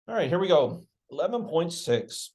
All right, here we go. 11.6.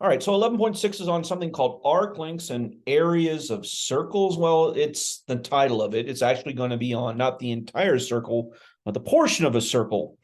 All right, so 11.6 is on something called arc lengths and areas of circles. Well, it's the title of it. It's actually going to be on not the entire circle, but the portion of a circle.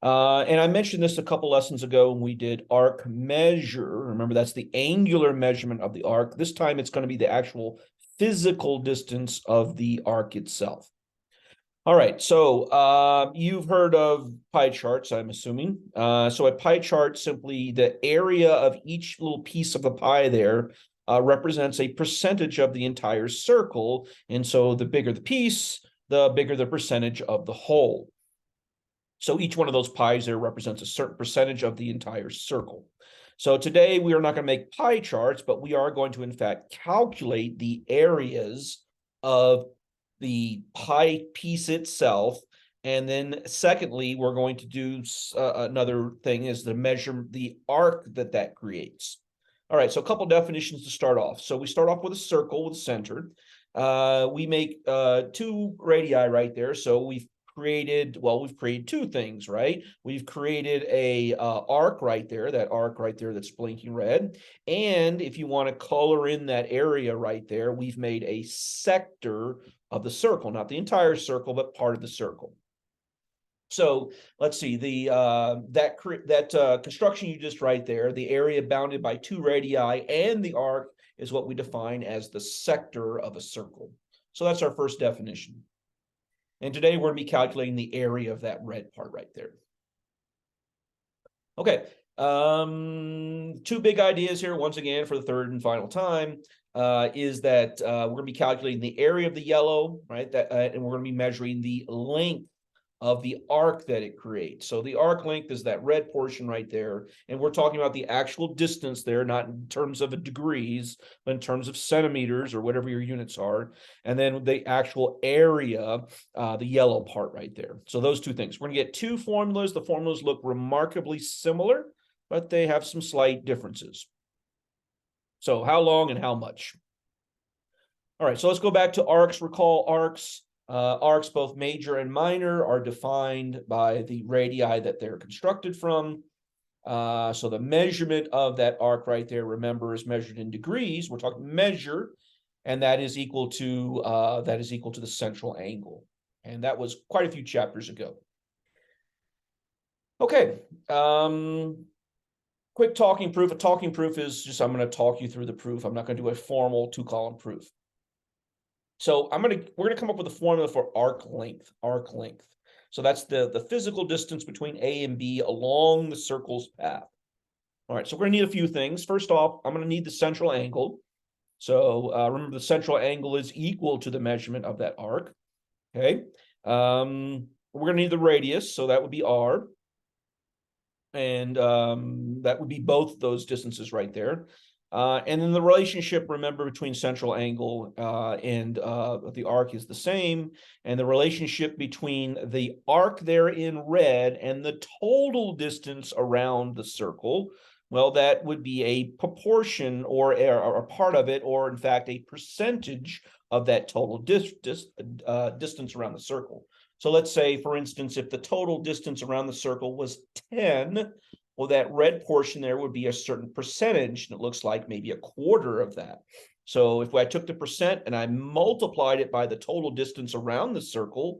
And I mentioned this a couple lessons ago when we did arc measure. Remember, that's the angular measurement of the arc. This time it's going to be the actual physical distance of the arc itself. All right, so you've heard of pie charts, I'm assuming. So a pie chart, simply the area of each little piece of the pie there represents a percentage of the entire circle. And so the bigger the piece, the bigger the percentage of the whole. So each one of those pies there represents a certain percentage of the entire circle. So today we are not going to make pie charts, but we are going to, in fact, calculate the areas of the pie piece itself. And then secondly, we're going to do another thing is to measure the arc that creates. All right, so a couple definitions to start off. So we start off with a circle with a center. We make two radii right there. So we've created two things, right? We've created a arc right there, that arc right there that's blinking red. And if you want to color in that area right there, we've made a sector of the circle, not the entire circle, but part of the circle. So let's see, that construction you just right there, the area bounded by two radii and the arc is what we define as the sector of a circle. So that's our first definition. And today we're going to be calculating the area of that red part right there. Okay, two big ideas here, once again, for the third and final time, is that we're going to be calculating the area of the yellow, right? And we're going to be measuring the length of the arc that it creates. So the arc length is that red portion right there. And we're talking about the actual distance there, not in terms of degrees, but in terms of centimeters or whatever your units are. And then the actual area, the yellow part right there. So those two things. We're going to get two formulas. The formulas look remarkably similar, but they have some slight differences. So how long and how much? All right, so let's go back to arcs. Recall arcs. Arcs, both major and minor, are defined by the radii that they're constructed from. So the measurement of that arc right there, remember, is measured in degrees. We're talking measure, and that is equal to the central angle. And that was quite a few chapters ago. Okay. Quick talking proof. A talking proof is just, I'm going to talk you through the proof. I'm not going to do a formal two-column proof. So we're gonna come up with a formula for arc length. So that's the physical distance between A and B along the circle's path. All right, so we're gonna need a few things. First off, I'm gonna need the central angle. So remember, the central angle is equal to the measurement of that arc. Okay. We're gonna need the radius, so that would be R. And that would be both those distances right there. And then the relationship, remember, between central angle and the arc is the same. And the relationship between the arc there in red and the total distance around the circle, well, that would be a proportion or a part of it, or in fact, a percentage of that total distance around the circle. So let's say, for instance, if the total distance around the circle was 10, well, that red portion there would be a certain percentage, and it looks like maybe a quarter of that. So if I took the percent and I multiplied it by the total distance around the circle,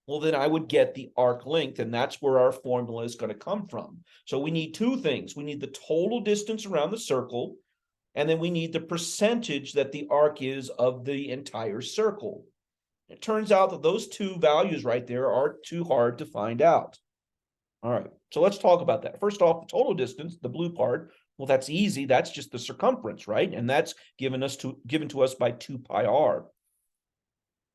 well, then I would get the arc length, and that's where our formula is going to come from. So we need two things. We need the total distance around the circle, and then we need the percentage that the arc is of the entire circle. It turns out that those two values right there are too hard to find out. All right, so let's talk about that. First off, the total distance, the blue part, well, that's easy. That's just the circumference, right? And that's given to us by 2 pi r.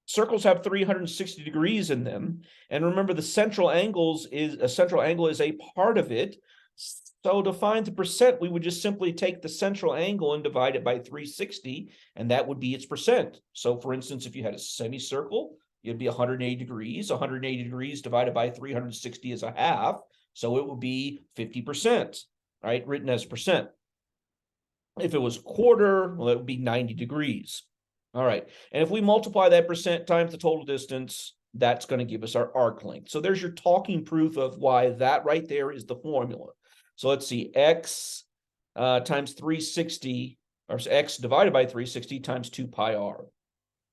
Circles have 360 degrees in them. And remember, the central angle is a part of it. So to find the percent, we would just simply take the central angle and divide it by 360, and that would be its percent. So for instance, if you had a semicircle, it'd be 180 degrees. 180 degrees divided by 360 is a half. So it would be 50%, right? Written as percent. If it was a quarter, well, it would be 90 degrees. All right. And if we multiply that percent times the total distance, that's going to give us our arc length. So there's your talking proof of why that right there is the formula. So let's see, x times 360, or x divided by 360 times 2 pi r.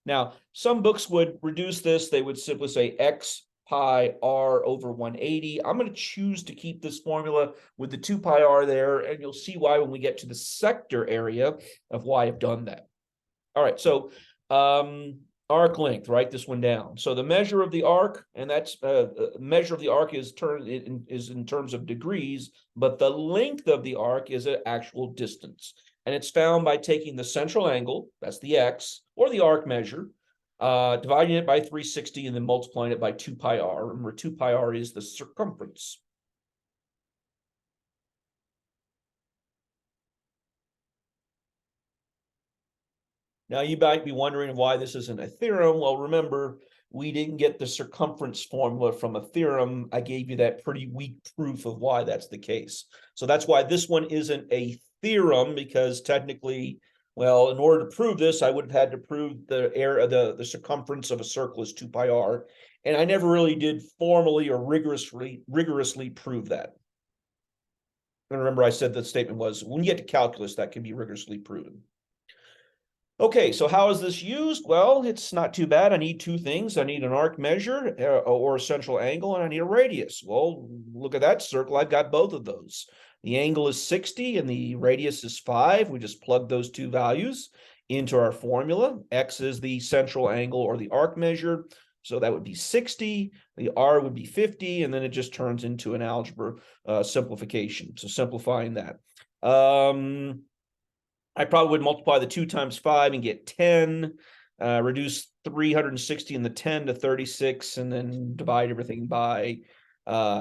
Now, some books would reduce this. They would simply say x pi r over 180. I'm going to choose to keep this formula with the 2 pi r there, and you'll see why when we get to the sector area of why I've done that. All right, so arc length, write this one down. So the measure of the arc, and that's measure of the arc is in terms of degrees, but the length of the arc is an actual distance. And it's found by taking the central angle, that's the x, or the arc measure, dividing it by 360 and then multiplying it by 2 pi r. Remember, 2 pi r is the circumference. Now, you might be wondering why this isn't a theorem. Well, remember, we didn't get the circumference formula from a theorem. I gave you that pretty weak proof of why that's the case. So that's why this one isn't a theorem, because technically, well, in order to prove this, I would have had to prove the area, the circumference of a circle is 2 pi r. And I never really did formally or rigorously prove that. And remember, I said the statement was, when you get to calculus, that can be rigorously proven. Okay, so how is this used? Well, it's not too bad. I need two things. I need an arc measure or a central angle, and I need a radius. Well, look at that circle. I've got both of those. The angle is 60 and the radius is 5. We just plug those two values into our formula. X is the central angle or the arc measure. So that would be 60. The R would be 50, and then it just turns into an algebra simplification. So simplifying that. I probably would multiply the 2 times 5 and get 10, reduce 360 and the 10 to 36, and then divide everything by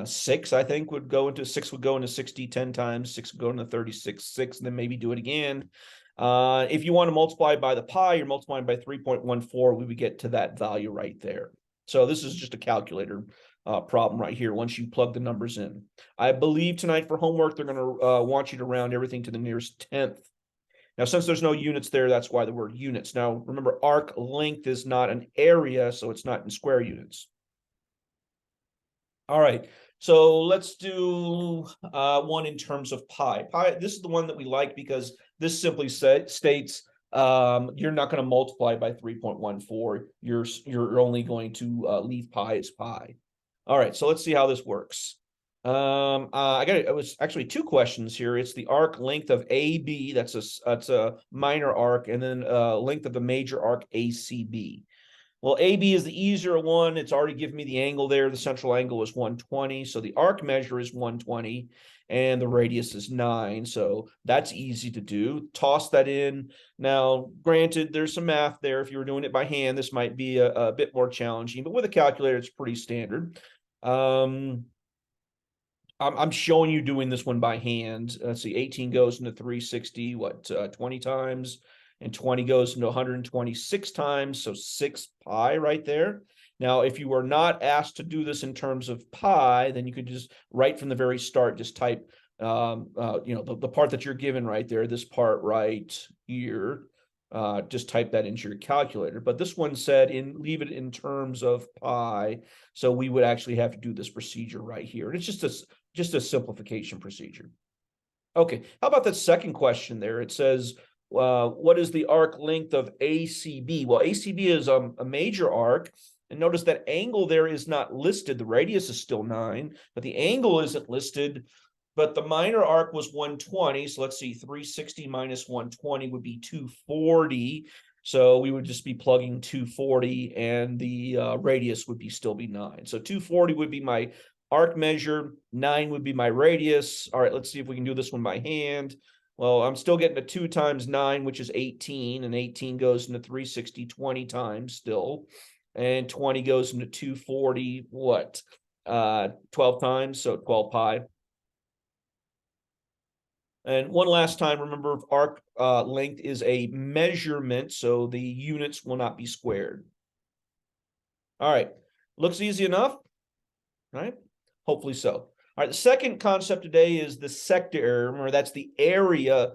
6, I think would go into 6 would go into 60 10 times, 6 would go into 36, 6, and then maybe do it again. If you want to multiply by the pi, you're multiplying by 3.14, we would get to that value right there. So this is just a calculator problem right here once you plug the numbers in. I believe tonight for homework, they're going to want you to round everything to the nearest 10th. Now, since there's no units there, that's why the word units. Now, remember, arc length is not an area, so it's not in square units. All right, so let's do one in terms of pi. Pi, this is the one that we like because this simply states you're not going to multiply by 3.14. You're only going to leave pi as pi. All right, so let's see how this works. It was actually two questions here. It's the arc length of AB, that's a minor arc, and then length of the major arc ACB. Well, AB is the easier one. It's already given me the angle there. The central angle is 120. So the arc measure is 120 and the radius is 9. So that's easy to do. Toss that in. Now, granted, there's some math there. If you were doing it by hand, this might be a bit more challenging, but with a calculator, it's pretty standard. I'm showing you doing this one by hand. Let's see, 18 goes into 360, 20 times, and 20 goes into 126 times, so 6 pi right there. Now, if you were not asked to do this in terms of pi, then you could just, right from the very start, just type, the part that you're given right there, this part right here, just type that into your calculator. But this one said leave it in terms of pi, so we would actually have to do this procedure right here. And it's just a simplification procedure. Okay, how about that second question there? It says, what is the arc length of ACB? Well, ACB is a major arc, and notice that angle there is not listed. The radius is still 9, but the angle isn't listed. But the minor arc was 120, so let's see, 360 minus 120 would be 240. So we would just be plugging 240, and the radius would still be 9. So 240 would be my arc measure, 9 would be my radius. All right, let's see if we can do this one by hand. Well, I'm still getting a 2 times 9, which is 18, and 18 goes into 360 20 times still, and 20 goes into 240, 12 times, so 12 pi. And one last time, remember, arc length is a measurement, so the units will not be squared. All right, looks easy enough, right? Hopefully so. All right, the second concept today is the sector area. Remember, that's the area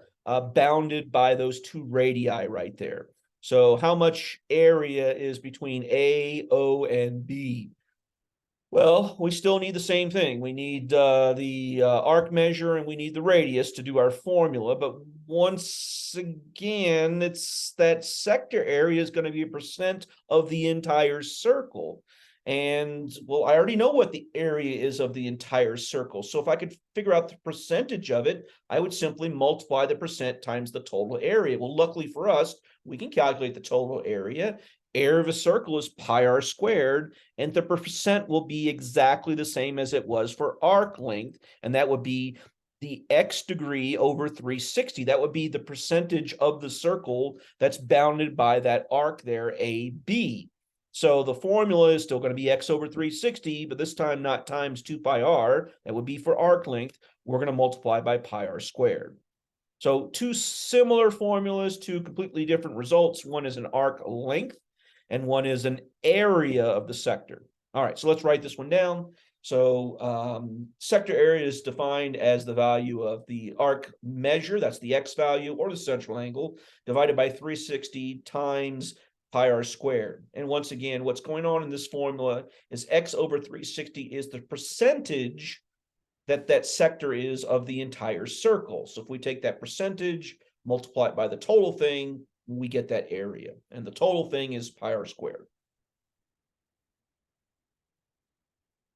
bounded by those two radii right there. So how much area is between A, O, and B? Well, we still need the same thing. We need the arc measure and we need the radius to do our formula. But once again, it's that sector area is going to be a percent of the entire circle. And well, I already know what the area is of the entire circle. So if I could figure out the percentage of it, I would simply multiply the percent times the total area. Well, luckily for us, we can calculate the total area. Area of a circle is pi r squared, and the percent will be exactly the same as it was for arc length, and that would be the x degree over 360. That would be the percentage of the circle that's bounded by that arc there, AB. So the formula is still going to be x over 360, but this time not times 2 pi r. That would be for arc length. We're going to multiply by pi r squared. So two similar formulas, two completely different results. One is an arc length, and one is an area of the sector. All right, so let's write this one down. So sector area is defined as the value of the arc measure, that's the x value, or the central angle, divided by 360 times pi r squared. And once again, what's going on in this formula is x over 360 is the percentage that sector is of the entire circle. So if we take that percentage, multiply it by the total thing, we get that area. And the total thing is pi r squared.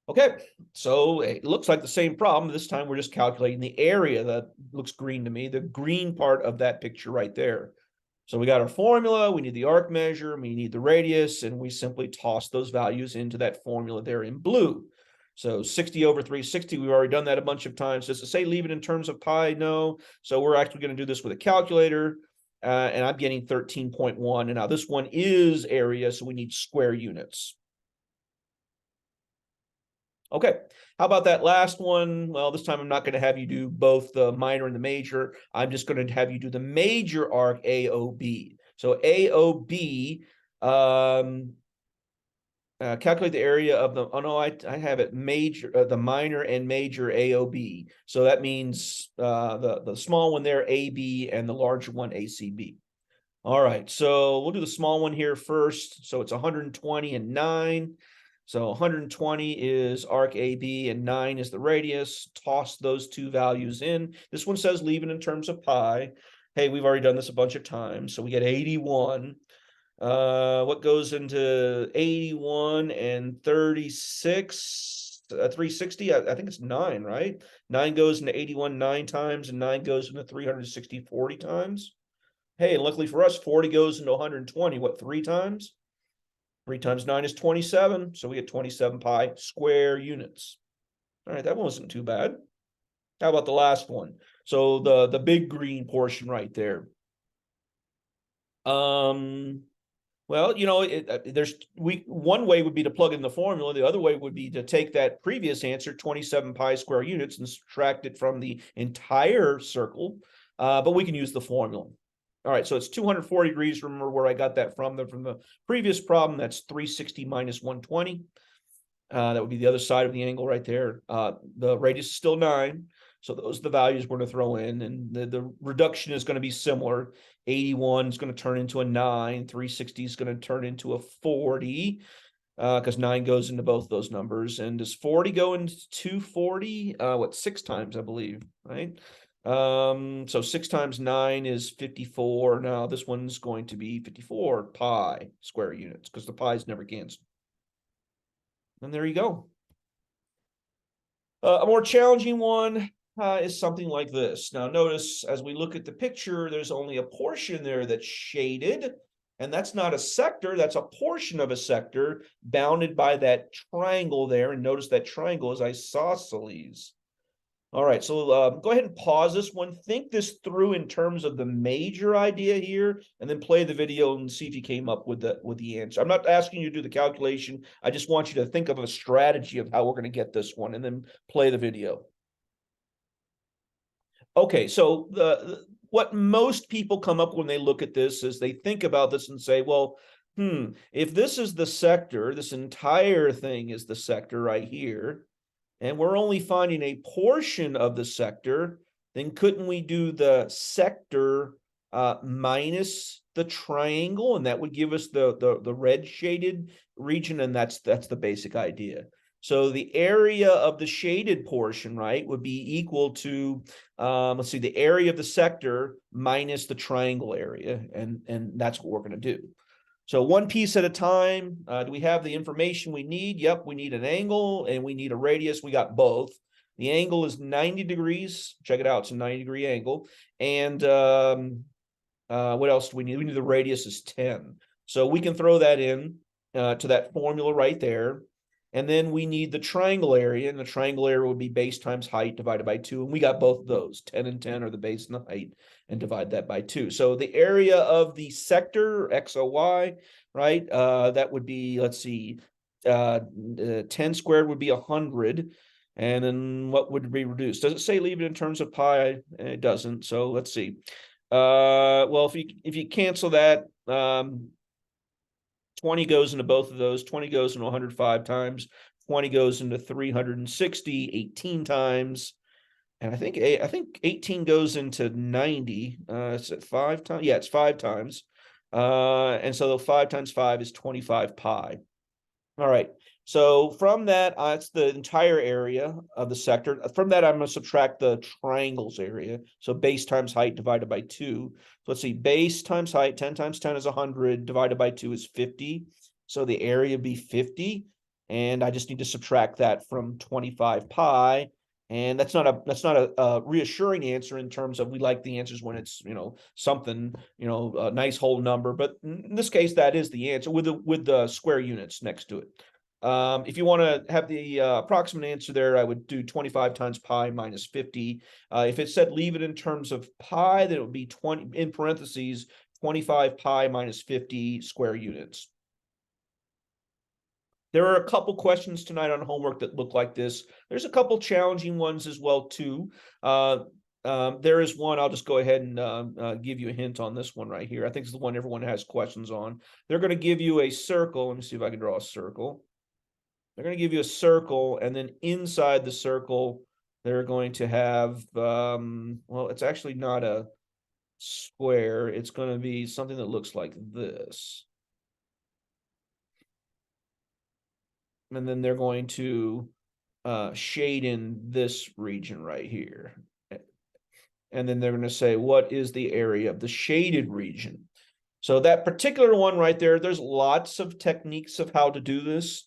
Okay, so it looks like the same problem. This time we're just calculating the area. That looks green to me, the green part of that picture right there. So we got our formula, we need the arc measure, we need the radius, and we simply toss those values into that formula there in blue. So 60 over 360, we've already done that a bunch of times. Does it say leave it in terms of pi? No. So we're actually going to do this with a calculator. And I'm getting 13.1. And now this one is area, so we need square units. Okay, how about that last one? Well, this time I'm not going to have you do both the minor and the major. I'm just going to have you do the major arc AOB. So AOB, calculate the area of the, oh no, I have it major, the minor and major AOB. So that means the small one there, AB, and the larger one, ACB. All right, so we'll do the small one here first. So it's 120 and 9. So 120 is arc AB and 9 is the radius. Toss those two values in. This one says leave it in terms of pi. Hey, we've already done this a bunch of times. So we get 81. What goes into 81 and 36? 360, I think it's 9, right? 9 goes into 81 9 times, and 9 goes into 360 40 times. Hey, and luckily for us, 40 goes into 120, what, 3 times? 3 times 9 is 27, so we get 27 pi square units. All right, that wasn't too bad. How about the last one? So the big green portion right there. Well, you know, one way would be to plug in the formula. The other way would be to take that previous answer, 27 pi square units, and subtract it from the entire circle. But we can use the formula. All right, so it's 240 degrees. Remember where I got that from the previous problem. That's 360 minus 120. That would be the other side of the angle right there. The radius is still 9. So those are the values we're going to throw in. And the reduction is going to be similar. 81 is going to turn into a 9. 360 is going to turn into a 40. Because 9 goes into both those numbers. And does 40 go into 240? 6 times, I believe, right? So 6 times 9 is 54. Now this one's going to be 54 pi square units because the pi's never canceled. And there you go. A more challenging one is something like this. Now notice as we look at the picture, there's only a portion there that's shaded, and that's not a sector, that's a portion of a sector bounded by that triangle there. And notice that triangle is isosceles. All right, so go ahead and pause this one. Think this through in terms of the major idea here, and then play the video and see if you came up with the answer. I'm not asking you to do the calculation. I just want you to think of a strategy of how we're going to get this one, and then play the video. Okay, so what most people come up when they look at this is they think about this and say, well, if this is the sector, this entire thing is the sector right here, and we're only finding a portion of the sector, then couldn't we do the sector minus the triangle, and that would give us the red shaded region, and that's the basic idea. So the area of the shaded portion, right, would be equal to, let's see, the area of the sector minus the triangle area, and that's what we're going to do. So one piece at a time. Do we have the information we need? Yep, we need an angle and we need a radius. We got both. The angle is 90 degrees. Check it out. It's a 90-degree angle. And what else do we need? We need the radius is 10. So we can throw that in to that formula right there. And then we need the triangle area, and the triangle area would be base times height divided by 2. And we got both of those. 10 and 10 are the base and the height, and divide that by 2. So the area of the sector, XOY, right, that would be, let's see, 10 squared would be 100. And then what would be reduced? Does it say leave it in terms of pi? It doesn't. So let's see. Well, if you cancel that, 20 goes into both of those. 20 goes into 105 times. 20 goes into 360 18 times. And I think 18 goes into 90. It's at 5 times. Yeah, it's 5 times. And so 5 times 5 is 25 pi. All right. So from that, it's the entire area of the sector. From that, I'm going to subtract the triangle's area. So base times height divided by 2. So let's see, base times height, 10 times 10 is 100, divided by 2 is 50. So the area would be 50. And I just need to subtract that from 25 pi. And that's not a reassuring answer in terms of we like the answers when it's, something, a nice whole number. But in this case, that is the answer with the square units next to it. If you want to have the approximate answer there, I would do 25 times pi minus 50. If it said leave it in terms of pi, then it would be 20 in parentheses, 25 pi minus 50 square units. There are a couple questions tonight on homework that look like this. There's a couple challenging ones as well, too. There is one, I'll just go ahead and give you a hint on this one right here. I think it's the one everyone has questions on. They're going to give you a circle. Let me see if I can draw a circle. They're going to give you a circle, and then inside the circle, they're going to have, well, it's actually not a square. It's going to be something that looks like this. And then they're going to shade in this region right here. And then they're going to say, what is the area of the shaded region? So that particular one right there, there's lots of techniques of how to do this.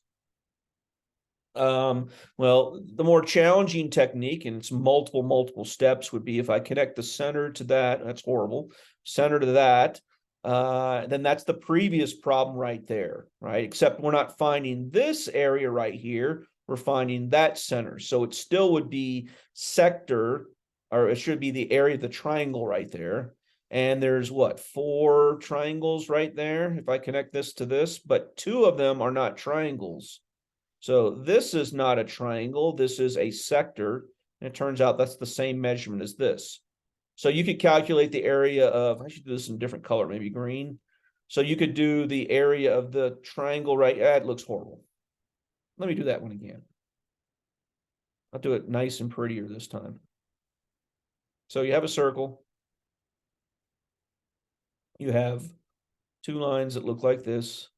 Well, the more challenging technique, and it's multiple steps, would be if I connect the center to that's horrible, center to that, then that's the previous problem right there, right? Except we're not finding this area right here, we're finding that center. So it still would be sector, or it should be the area of the triangle right there. And there's what, 4 triangles right there, if I connect this to this, but 2 of them are not triangles. So this is not a triangle, this is a sector, and it turns out that's the same measurement as this. So you could calculate the area of, I should do this in a different color, maybe green. So you could do the area of the triangle right, it looks horrible. Let me do that one again. I'll do it nice and prettier this time. So you have a circle. You have 2 lines that look like this.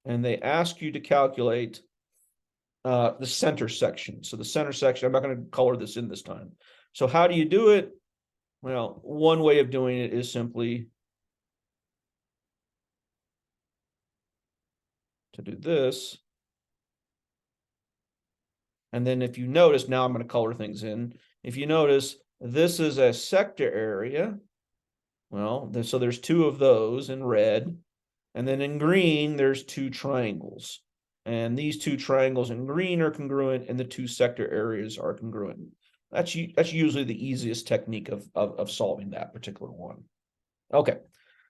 And they ask you to calculate the center section. So the center section, I'm not going to color this in this time. So how do you do it? Well, one way of doing it is simply to do this. And then if you notice, now I'm going to color things in. If you notice, this is a sector area. Well, so there's 2 of those in red. And then in green, there's 2 triangles. And these 2 triangles in green are congruent, and the 2 sector areas are congruent. That's usually the easiest technique of solving that particular one. Okay,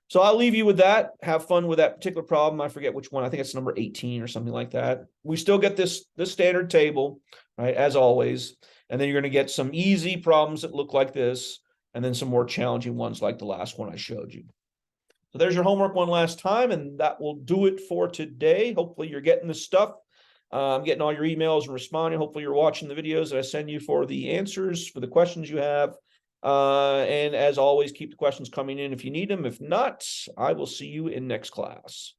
so I'll leave you with that. Have fun with that particular problem. I forget which one. I think it's number 18 or something like that. We still get this standard table, right, as always. And then you're going to get some easy problems that look like this, and then some more challenging ones like the last one I showed you. So there's your homework one last time, and that will do it for today. Hopefully you're getting this stuff. I'm getting all your emails and responding. Hopefully you're watching the videos that I send you for the answers for the questions you have. And as always, keep the questions coming in if you need them. If not, I will see you in next class.